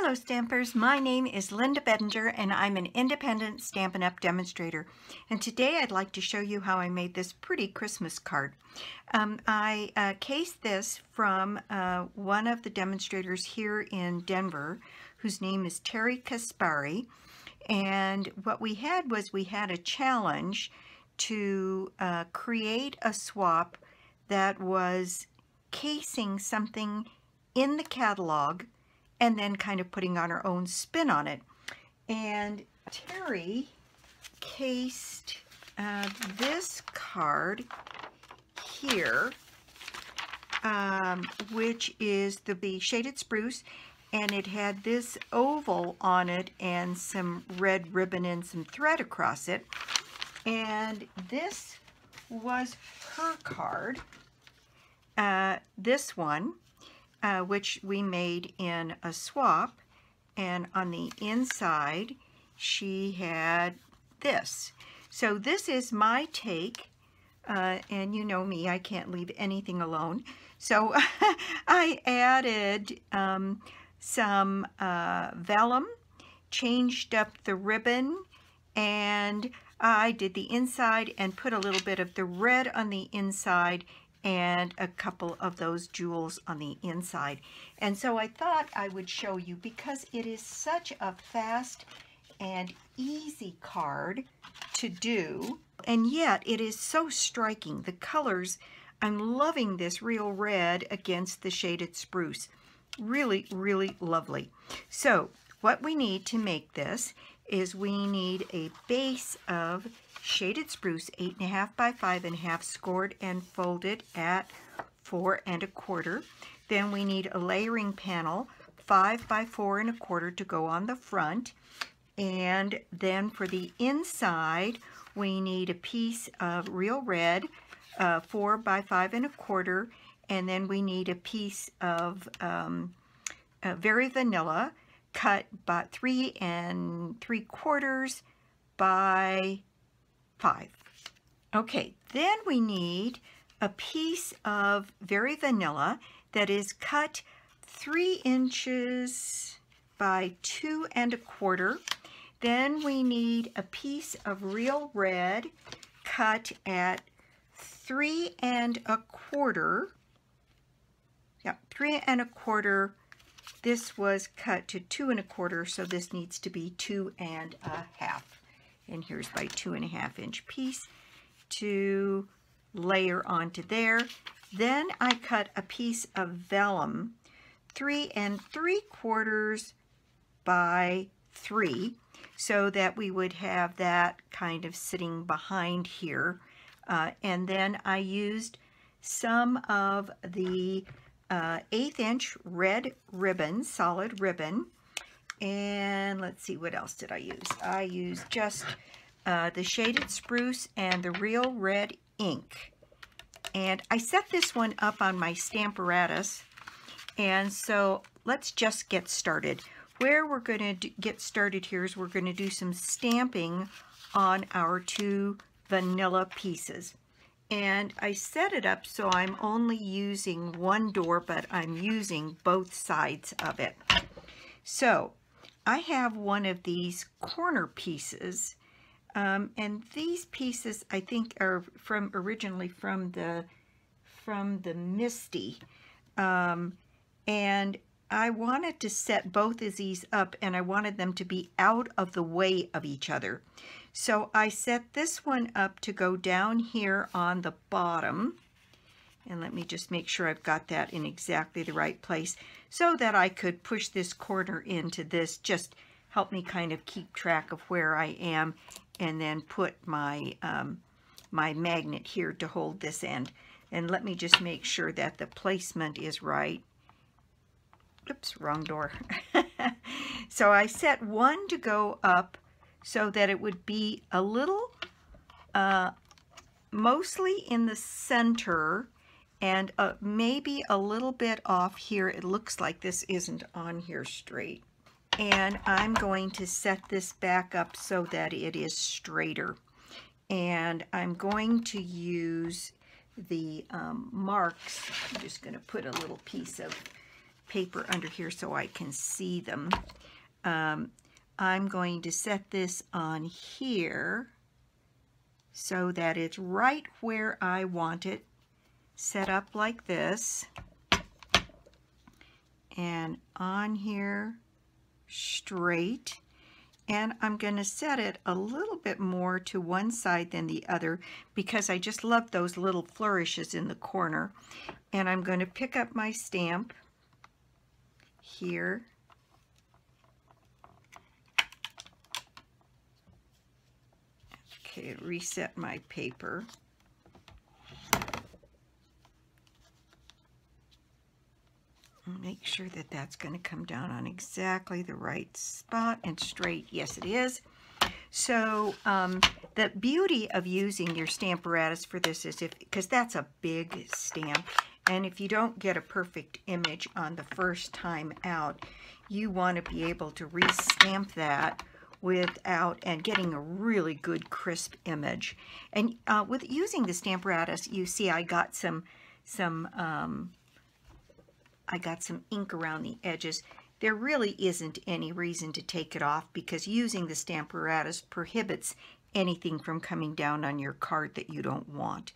Hello Stampers, my name is Linda Bedinger and I'm an independent Stampin' Up! Demonstrator. And today I'd like to show you how I made this pretty Christmas card. I cased this from one of the demonstrators here in Denver, whose name is Terry Kaspari. And what we had was we had a challenge to create a swap that was casing something in the catalog and then kind of putting on our own spin on it. And Terry cased this card here, which is the shaded spruce, and it had this oval on it and some red ribbon and some thread across it. And this was her card, this one, which we made in a swap, and on the inside she had this. So this is my take, and you know me, I can't leave anything alone. So I added some vellum, changed up the ribbon, and I did the inside and put a little bit of the red on the inside and a couple of those jewels on the inside. And so I thought I would show you, because it is such a fast and easy card to do, and yet it is so striking. The colors, I'm loving this real red against the shaded spruce. Really, really lovely. So what we need to make this is we need a base of shaded spruce 8.5 by 5.5, scored and folded at 4 1/4. Then we need a layering panel 5 by 4 1/4 to go on the front. And then for the inside, we need a piece of real red 4 by 5 1/4, and then we need a piece of very vanilla cut by 3 3/4 by 5. Okay, then we need a piece of very vanilla that is cut 3 inches by 2 1/4. Then we need a piece of real red cut at 3 1/4. Yeah, 3 1/4. This was cut to 2 1/4, so this needs to be 2 1/2. And here's my 2 1/2 inch piece to layer onto there. Then I cut a piece of vellum 3 3/4 by 3, so that we would have that kind of sitting behind here. And then I used some of the 1/8 inch red ribbon, solid ribbon. And let's see, what else did I use? I used just the shaded spruce and the real red ink. And I set this one up on my Stamparatus. And so let's just get started. Where we're going to get started here is we're going to do some stamping on our 2 vanilla pieces. And I set it up so I'm only using one door, but I'm using both sides of it. So I have one of these corner pieces, and these pieces I think are originally from the Misty, and I wanted to set both of these up, and I wanted them to be out of the way of each other. So I set this one up to go down here on the bottom. And let me just make sure I've got that in exactly the right place so that I could push this corner into this. Just help me kind of keep track of where I am, and then put my my magnet here to hold this end. And let me just make sure that the placement is right. Oops, wrong door. So I set one to go up so that it would be a little, mostly in the center, and maybe a little bit off here. It looks like this isn't on here straight. And I'm going to set this back up so that it is straighter. And I'm going to use the marks. I'm just going to put a little piece of paper under here so I can see them. I'm going to set this on here so that it's right where I want it, set up like this, and on here straight. And I'm going to set it a little bit more to one side than the other because I just love those little flourishes in the corner. And I'm going to pick up my stamp here. Okay, reset my paper. Make sure that that's going to come down on exactly the right spot and straight. Yes, it is. So the beauty of using your Stamparatus for this is because that's a big stamp, and if you don't get a perfect image on the first time out, you want to be able to re-stamp that without and getting a really good crisp image. And with using the Stamparatus, you see I got some ink around the edges. There really isn't any reason to take it off because using the Stamparatus prohibits anything from coming down on your card that you don't want.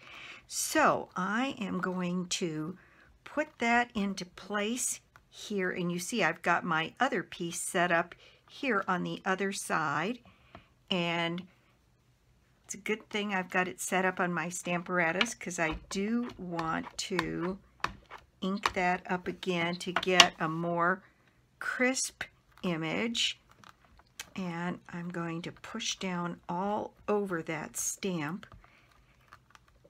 So I am going to put that into place here, and you see I've got my other piece set up here on the other side, and it's a good thing I've got it set up on my Stamparatus because I do want to ink that up again to get a more crisp image. And I'm going to push down all over that stamp.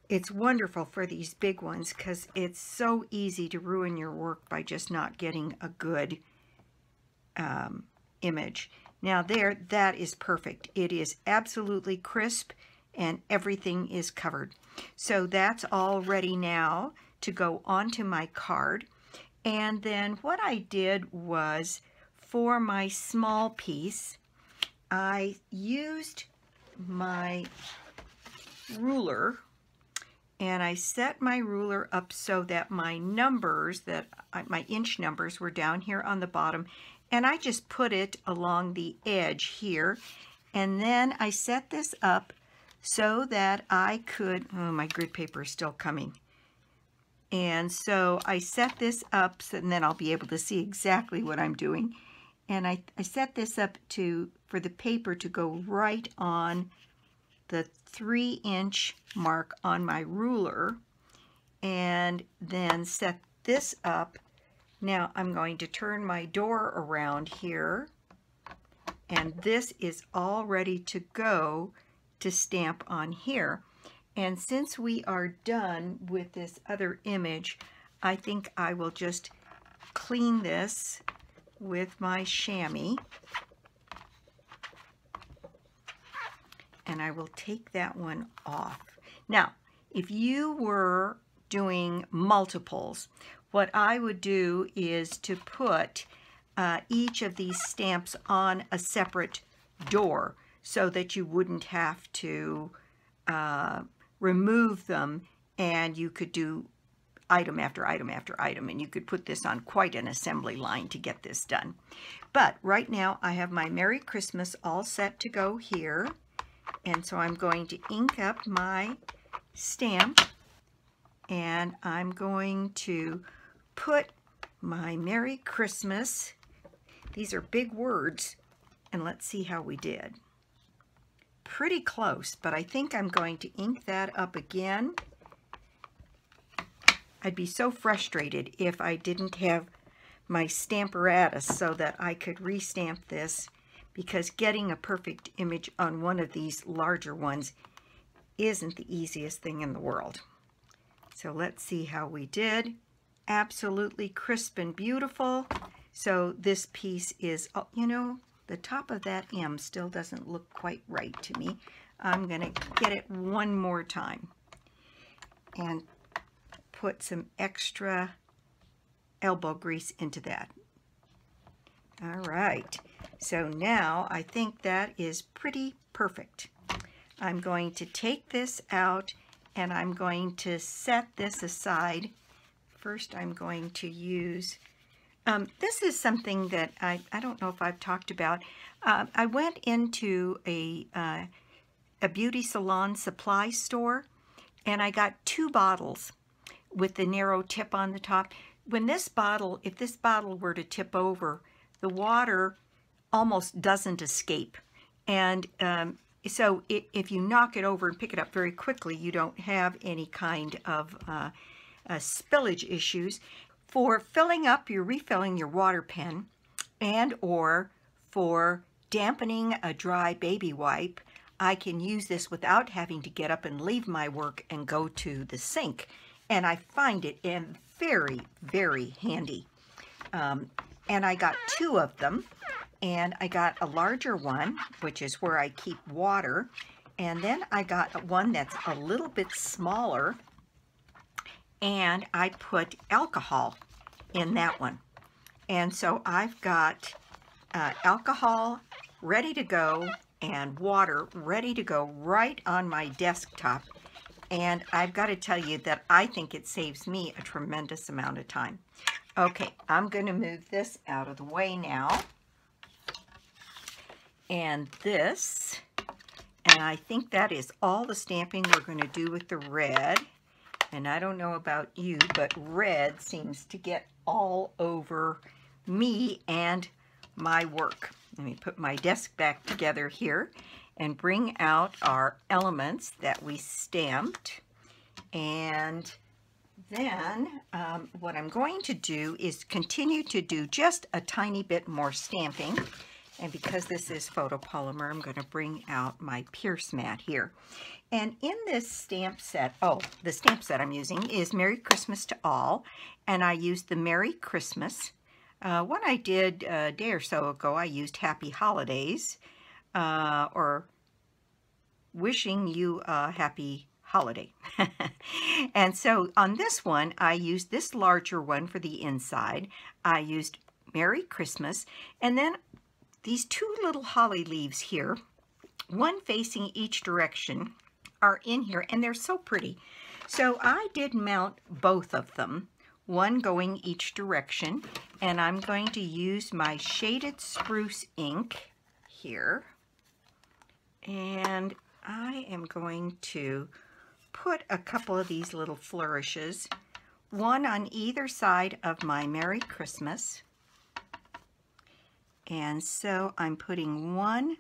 It's wonderful for these big ones because it's so easy to ruin your work by just not getting a good image. Now there, that is perfect. It is absolutely crisp and everything is covered. So that's all ready now to go onto my card. And then what I did was, for my small piece, I used my ruler, and I set my ruler up so that my numbers, my inch numbers, were down here on the bottom, and I just put it along the edge here. And then I set this up so that I could, oh, my grid paper is still coming. And so I set this up, and then I'll be able to see exactly what I'm doing. And I set this up for the paper to go right on the 3-inch mark on my ruler, and then set this up. Now I'm going to turn my door around here, and this is all ready to go to stamp on here. And since we are done with this other image, I think I will just clean this with my chamois. And I will take that one off. Now, if you were doing multiples, what I would do is to put each of these stamps on a separate door so that you wouldn't have to remove them, and you could do item after item after item, and you could put this on quite an assembly line to get this done. But right now I have my Merry Christmas all set to go here, and so I'm going to ink up my stamp, and I'm going to put my Merry Christmas, these are big words, and let's see how we did. Pretty close, but I think I'm going to ink that up again. I'd be so frustrated if I didn't have my Stamparatus so that I could restamp this, because getting a perfect image on one of these larger ones isn't the easiest thing in the world. So let's see how we did. Absolutely crisp and beautiful. So this piece is, you know, the top of that M still doesn't look quite right to me. I'm going to get it one more time and put some extra elbow grease into that. All right, so now I think that is pretty perfect. I'm going to take this out and I'm going to set this aside. First I'm going to use This is something that I don't know if I've talked about. I went into a beauty salon supply store, and I got 2 bottles with the narrow tip on the top. When this bottle, if this bottle were to tip over, the water almost doesn't escape. And so if you knock it over and pick it up very quickly, you don't have any kind of spillage issues. For filling up, you're refilling your water pen, and or for dampening a dry baby wipe, I can use this without having to get up and leave my work and go to the sink. And I find it very, very handy. And I got 2 of them. And I got a larger one, which is where I keep water. And then I got one that's a little bit smaller. And I put alcohol in that one. And so I've got alcohol ready to go and water ready to go right on my desktop. And I've got to tell you that I think it saves me a tremendous amount of time. Okay, I'm going to move this out of the way now. And this, and I think that is all the stamping we're going to do with the red. And I don't know about you, but red seems to get all over me and my work. Let me put my desk back together here and bring out our elements that we stamped. And then what I'm going to do is continue to do just a tiny bit more stamping. And because this is photopolymer, I'm going to bring out my Pierce mat here. And in this stamp set, the stamp set I'm using is Merry Christmas to All. And I used the Merry Christmas. One I did a day or so ago, I used Happy Holidays, or wishing you a happy holiday. And so on this one, I used this larger one for the inside. I used Merry Christmas. And then these 2 little holly leaves here, one facing each direction, are in here, and they're so pretty. So I did mount both of them, one going each direction, and I'm going to use my shaded spruce ink here, and I am going to put a couple of these little flourishes, one on either side of my Merry Christmas. And so I'm putting one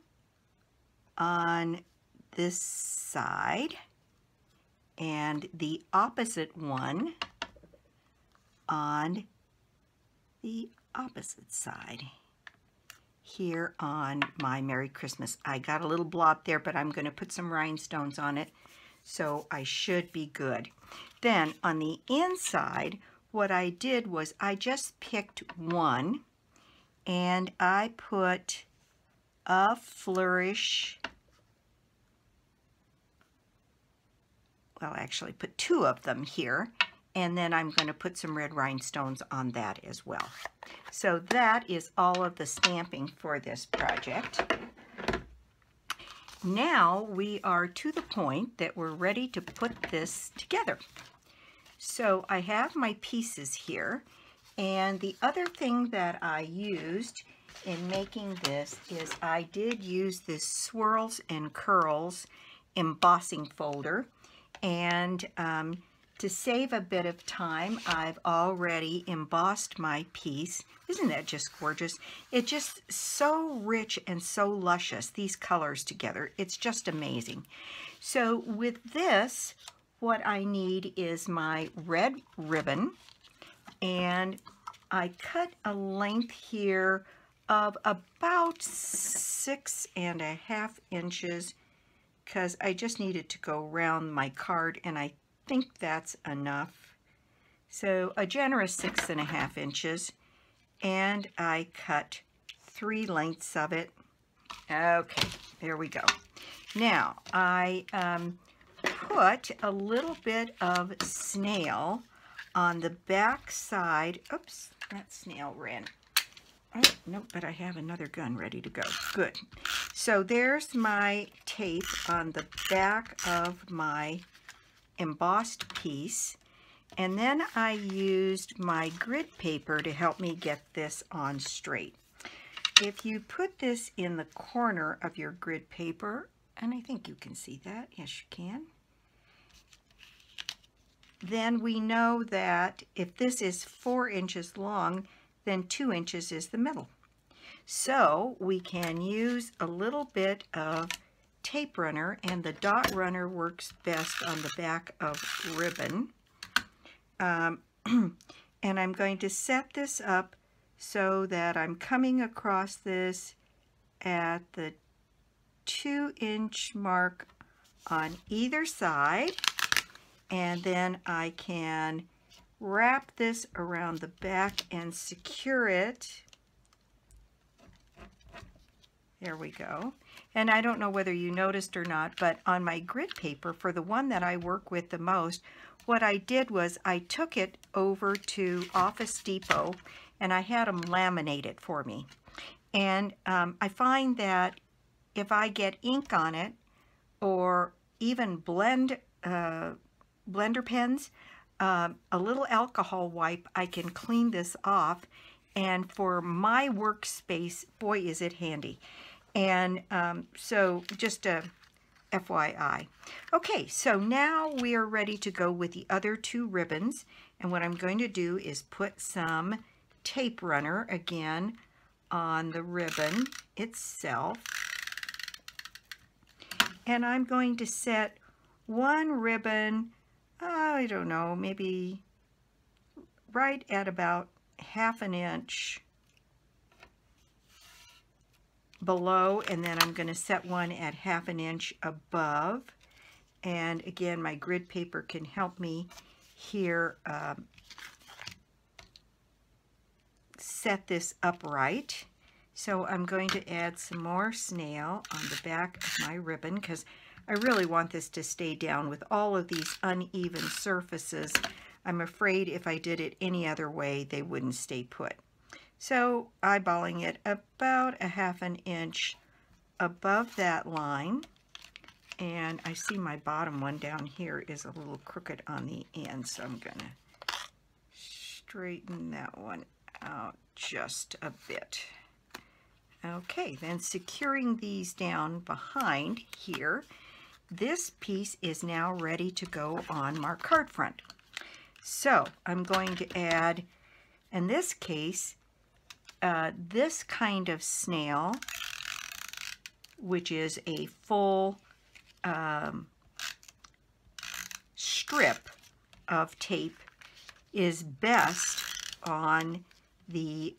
on this side and the opposite one on the opposite side here on my Merry Christmas. I got a little blob there, but I'm going to put some rhinestones on it, so I should be good. Then on the inside, what I did was I just picked one, and I put a flourish, well, actually put 2 of them here, and then I'm going to put some red rhinestones on that as well. So that is all of the stamping for this project. Now we are to the point that we're ready to put this together. So I have my pieces here, and the other thing that I used in making this is I did use this Swirls and Curls embossing folder, and to save a bit of time, I've already embossed my piece. Isn't that just gorgeous? It's just so rich and so luscious, these colors together. It's just amazing. So with this, what I need is my red ribbon, and I cut a length here of about 6.5 inches because I just needed to go around my card, and I think that's enough. So a generous 6.5 inches, and I cut 3 lengths of it. Okay, there we go. Now I put a little bit of snail on the back side. Oops, that snail ran. Oh, no, but I have another gun ready to go. Good. So there's my tape on the back of my embossed piece, And then I used my grid paper to help me get this on straight. If you put this in the corner of your grid paper, and I think you can see that, yes you can, then we know that if this is 4 inches long, then 2 inches is the middle. So we can use a little bit of tape runner, and the dot runner works best on the back of ribbon. And I'm going to set this up so that I'm coming across this at the 2-inch mark on either side, and then I can wrap this around the back and secure it. There we go. And I don't know whether you noticed or not, but on my grid paper, for the one that I work with the most, what I did was I took it over to Office Depot and I had them laminate it for me. And I find that if I get ink on it, or even blender pens, a little alcohol wipe, I can clean this off. And for my workspace, boy, is it handy. And so just a FYI. Okay, so now we are ready to go with the other 2 ribbons. And what I'm going to do is put some tape runner again on the ribbon itself. And I'm going to set one ribbon, I don't know, maybe right at about 1/2 inch below, and then I'm going to set one at 1/2 inch above. And again, my grid paper can help me here set this upright. So I'm going to add some more snail on the back of my ribbon because I really want this to stay down with all of these uneven surfaces. I'm afraid if I did it any other way, they wouldn't stay put. So eyeballing it about 1/2 inch above that line. And I see my bottom one down here is a little crooked on the end, so I'm going to straighten that one out just a bit. Okay, then securing these down behind here, this piece is now ready to go on my card front. So I'm going to add, in this case, this kind of snail, which is a full strip of tape, is best on the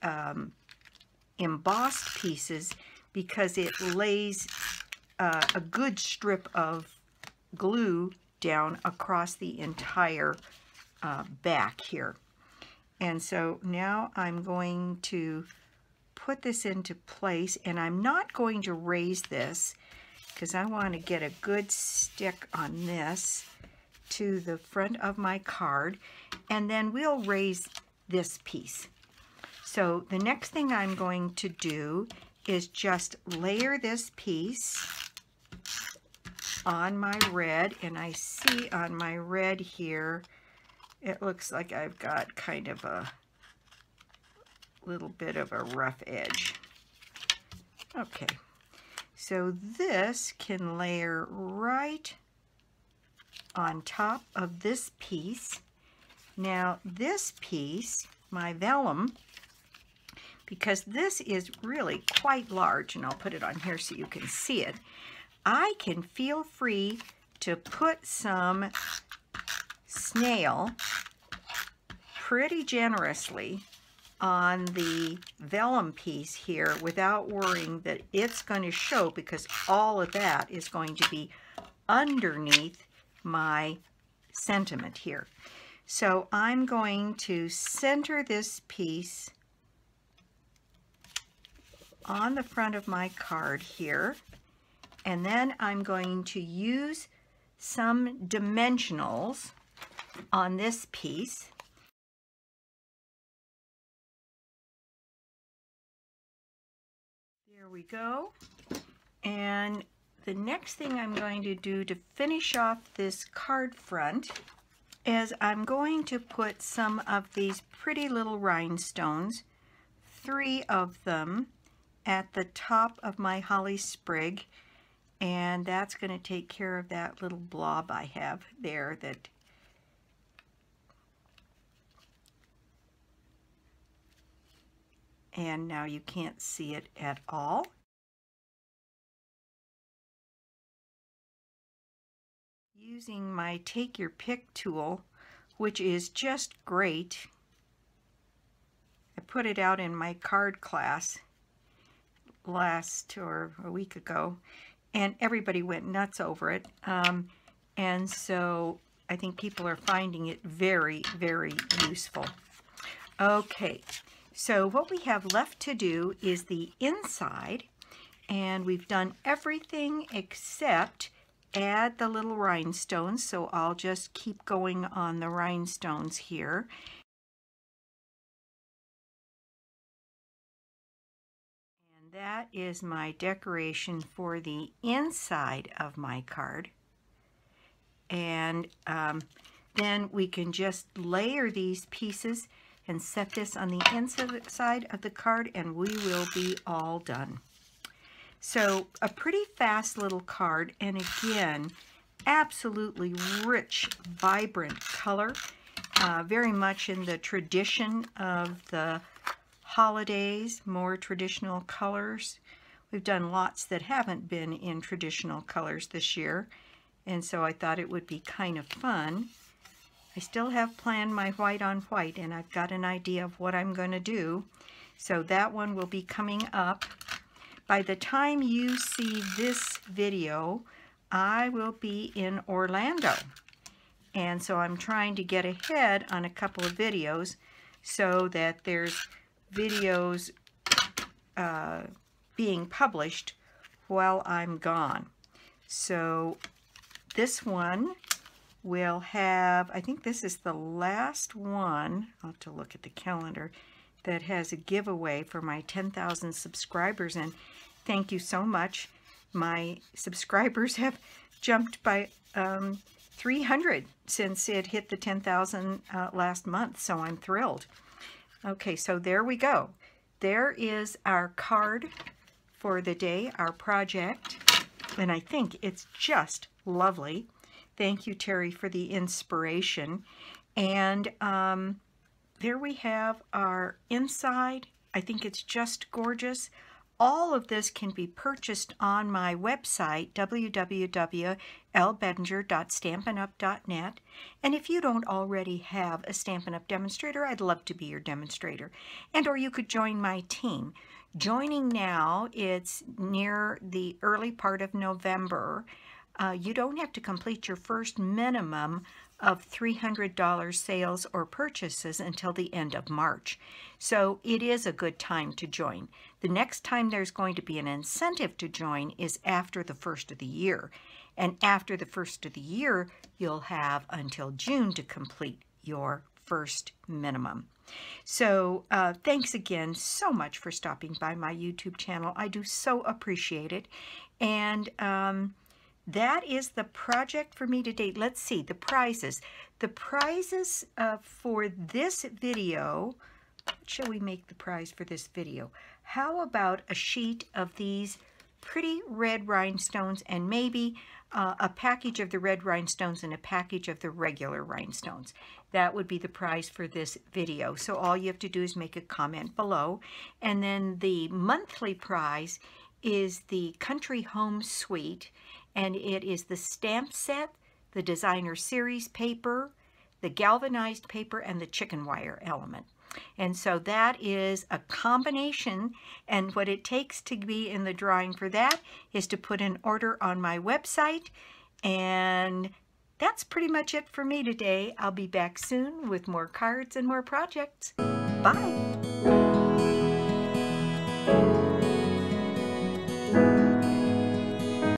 embossed pieces because it lays a good strip of glue down across the entire back here. And so now I'm going to put this into place, and I'm not going to raise this because I want to get a good stick on this to the front of my card, and then we'll raise this piece. So the next thing I'm going to do is just layer this piece on my red, and I see on my red here, it looks like I've got kind of a little bit of a rough edge. Okay, so this can layer right on top of this piece. Now this piece, my vellum, because this is really quite large, and I'll put it on here so you can see it, I can feel free to put some snail pretty generously on the vellum piece here without worrying that it's going to show, because all of that is going to be underneath my sentiment here. So I'm going to center this piece on the front of my card here, and then I'm going to use some dimensionals on this piece. There we go. And the next thing I'm going to do to finish off this card front is I'm going to put some of these pretty little rhinestones, 3 of them, at the top of my holly sprig, and that's going to take care of that little blob I have there that and now you can't see it at all. Using my Take Your Pick tool, which is just great. I put it out in my card class a week ago, and everybody went nuts over it. And so I think people are finding it very, very useful. Okay, so what we have left to do is the inside, and we've done everything except add the little rhinestones, so I'll just keep going on the rhinestones here. And that is my decoration for the inside of my card. And then we can just layer these pieces and set this on the inside of the card, and we will be all done. So a pretty fast little card, and again, absolutely rich, vibrant color, very much in the tradition of the holidays, more traditional colors. We've done lots that haven't been in traditional colors this year, and so I thought it would be kind of fun. I still have planned my white on white, and I've got an idea of what I'm going to do. So that one will be coming up. By the time you see this video, I will be in Orlando. And so I'm trying to get ahead on a couple of videos so that there's videos being published while I'm gone. So this one will have, I think this is the last one, I'll have to look at the calendar, that has a giveaway for my 10,000 subscribers, and thank you so much. My subscribers have jumped by 300 since it hit the 10,000 last month, so I'm thrilled. Okay, so there we go. There is our card for the day, our project, and I think it's just lovely. Thank you, Terry, for the inspiration. And there we have our inside. I think it's just gorgeous. All of this can be purchased on my website, www.lbettinger.stampinup.net. And if you don't already have a Stampin' Up! Demonstrator, I'd love to be your demonstrator. And or you could join my team. Joining now, it's near the early part of November. You don't have to complete your first minimum of $300 sales or purchases until the end of March. So it is a good time to join. The next time there's going to be an incentive to join is after the first of the year. And after the first of the year, you'll have until June to complete your first minimum. So thanks again so much for stopping by my YouTube channel. I do so appreciate it. And that is the project for me to date. Let's see, the prizes. The prizes for this video, what shall we make the prize for this video? How about a sheet of these pretty red rhinestones, and maybe a package of the red rhinestones and a package of the regular rhinestones. That would be the prize for this video. So all you have to do is make a comment below. And then the monthly prize is the Country Home Suite, and it is the stamp set, the designer series paper, the galvanized paper, and the chicken wire element. And so that is a combination, and what it takes to be in the drawing for that is to put an order on my website. And that's pretty much it for me today. I'll be back soon with more cards and more projects. Bye!